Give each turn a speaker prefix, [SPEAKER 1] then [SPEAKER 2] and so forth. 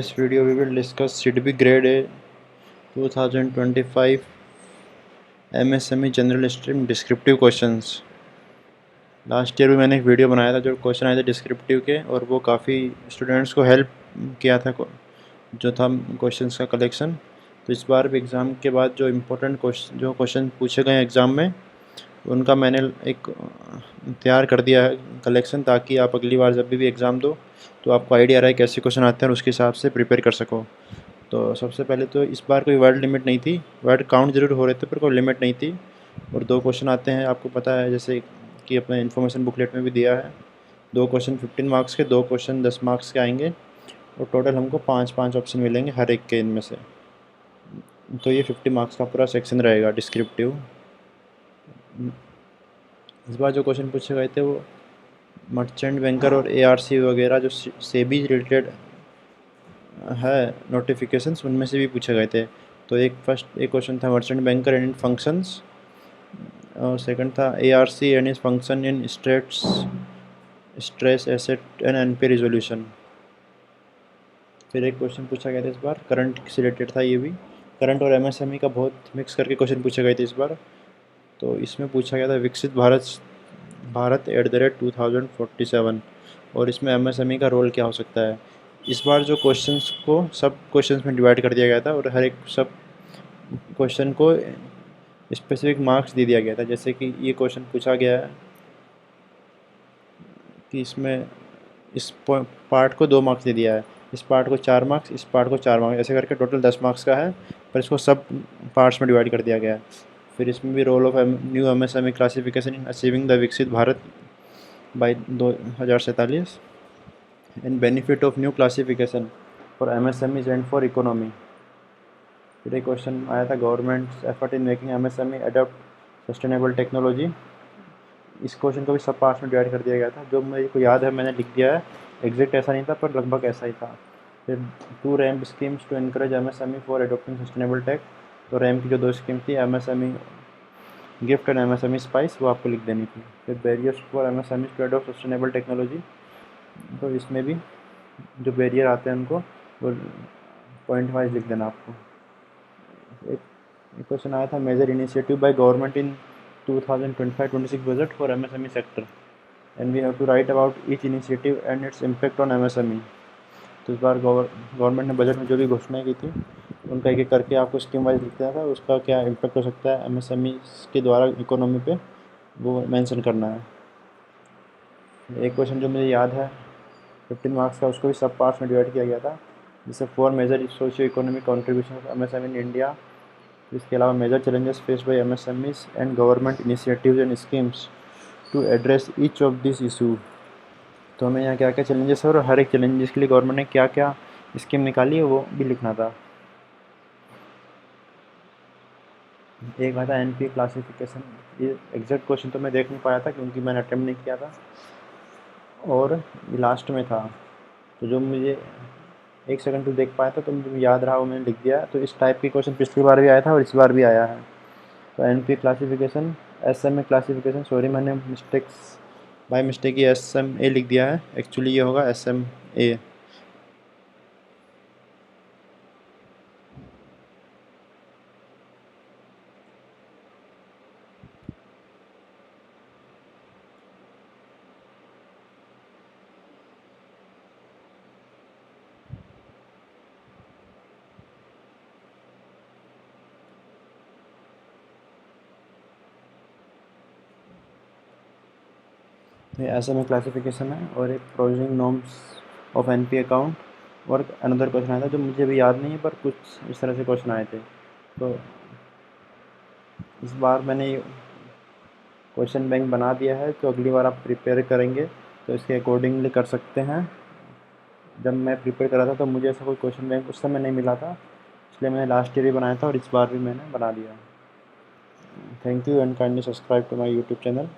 [SPEAKER 1] This video we will discuss CDB Grade A 2025 MSME General Stream Descriptive Questions। Last year भी मैंने एक video बनाया था जो क्वेश्चन आए थे डिस्क्रिप्टिव के, और वो काफ़ी स्टूडेंट्स को हेल्प किया था जो था क्वेश्चंस का कलेक्शन। तो इस बार भी एग्ज़ाम के बाद जो इम्पोर्टेंट क्वेश्चन पूछे गए एग्ज़ाम में उनका मैंने एक तैयार कर दिया है कलेक्शन, ताकि आप अगली बार जब भी एग्ज़ाम दो तो आपको आइडिया रहे कैसे क्वेश्चन आते हैं और उसके हिसाब से प्रिपेयर कर सको। तो सबसे पहले तो इस बार कोई वर्ड लिमिट नहीं थी, वर्ड काउंट ज़रूर हो रहे थे पर कोई लिमिट नहीं थी। और 2 क्वेश्चन आते हैं, आपको पता है जैसे कि अपने इन्फॉर्मेशन बुकलेट में भी दिया है। 2 क्वेश्चन 15 मार्क्स के, 2 क्वेश्चन 10 मार्क्स के आएंगे, और टोटल हमको 5-5 ऑप्शन मिलेंगे हर एक के इनमें से। तो ये 50 मार्क्स का पूरा सेक्शन रहेगा डिस्क्रिप्टिव। इस बार जो क्वेश्चन पूछे गए थे वो मर्चेंट बैंकर और एआरसी वगैरह जो सेबी रिलेटेड है नोटिफिकेशंस, उनमें से भी पूछे गए थे। तो एक क्वेश्चन था merchant banker and in functions, और सेकंड था ARC and is function in stress asset and NP resolution. फिर एक क्वेश्चन पूछा गया था इस बार करंट से रिलेटेड था, ये भी करंट और एमएसएमई का बहुत मिक्स करके क्वेश्चन पूछे गए थे इस बार। तो इसमें पूछा गया था विकसित भारत @2047, और इसमें एमएसएमई का रोल क्या हो सकता है। इस बार जो क्वेश्चंस को सब क्वेश्चंस में डिवाइड कर दिया गया था, और हर एक सब क्वेश्चन को स्पेसिफिक मार्क्स दे दिया गया था। जैसे कि ये क्वेश्चन पूछा गया है कि इसमें इस पार्ट को 2 मार्क्स दे दिया है, इस पार्ट को 4 मार्क्स, इस पार्ट को 4 मार्क्स, ऐसे करके टोटल 10 मार्क्स का है, पर इसको सब पार्ट्स में डिवाइड कर दिया गया है। फिर इसमें भी role of new MSME classification in achieving the Viksit Bharat by 2047 and benefit of new classification for MSMEs and for economy. फिर एक क्वेश्चन आया था government effort in making MSME adopt sustainable technology. इस क्वेश्चन को भी सब पार्ट्स में डिवाइड कर दिया गया था। जो मेरे को याद है मैंने लिख दिया है, एग्जैक्ट ऐसा नहीं था पर लगभग ऐसा ही था। फिर 2 RAMP schemes to encourage MSME for adopting sustainable tech. तो रैम्प की जो 2 स्कीम थी, MSME GIFT and MSME SPICE, वो आपको लिख देनी थी। फिर barriers for MSME to adopt sustainable technology, तो इसमें भी जो बैरियर आते हैं उनको वो पॉइंट वाइज लिख देना आपको। एक क्वेश्चन आया था major initiative by government in 2025-26 budget for MSME sector, and we have to write about each initiative and its impact on MSME. तो इस बार गवर्नमेंट ने बजट में जो भी घोषणाएं की थी उनका एक करके आपको स्कीम वाइज लिख देना था, उसका क्या इम्पैक्ट हो सकता है एमएसएमई के द्वारा इकोनॉमी पे, वो मेंशन करना है। एक क्वेश्चन जो मुझे याद है 15 मार्क्स का, उसको भी सब पार्ट्स में डिवाइड किया गया था, जिससे 4 major socio economic contribution of MSME in India. इसके अलावा major challenges faced by MSMEs and government initiatives and schemes to address each of this issue. तो हमें यहाँ क्या क्या चैलेंजेस है और हर एक चैलेंजेस के लिए गवर्नमेंट ने क्या क्या स्कीम निकाली है वो भी लिखना था। एक आता है एनपी क्लासिफिकेशन। ये एग्जैक्ट क्वेश्चन तो मैं देख नहीं पाया था क्योंकि मैंने अटेम्प्ट नहीं किया था, और ये लास्ट में था। तो जो मुझे 1 सेकंड तो देख पाया था तो मुझे याद रहा वो मैंने लिख दिया। तो इस टाइप की क्वेश्चन पिछली बार भी आया था और इस बार भी आया है। तो NP classification, SMA classification, sorry मैंने बाय मिस्टेक ये एसएमए लिख दिया है, एक्चुअली ये होगा एसएमए। ये एसएमए क्लासिफिकेशन है, और एक provisioning norms of NP account, और अनदर क्वेश्चन आया था जो मुझे भी याद नहीं है पर कुछ इस तरह से क्वेश्चन आए थे। तो इस बार मैंने क्वेश्चन बैंक बना दिया है, तो अगली बार आप प्रिपेयर करेंगे तो इसके अकॉर्डिंगली कर सकते हैं। जब मैं प्रिपेयर कर रहा था तो मुझे ऐसा कोई क्वेश्चन बैंक उस समय नहीं मिला था, इसलिए मैंने लास्ट ईयर ही बनाया था और इस बार भी मैंने बना दिया। Thank you and kindly subscribe to my YouTube channel.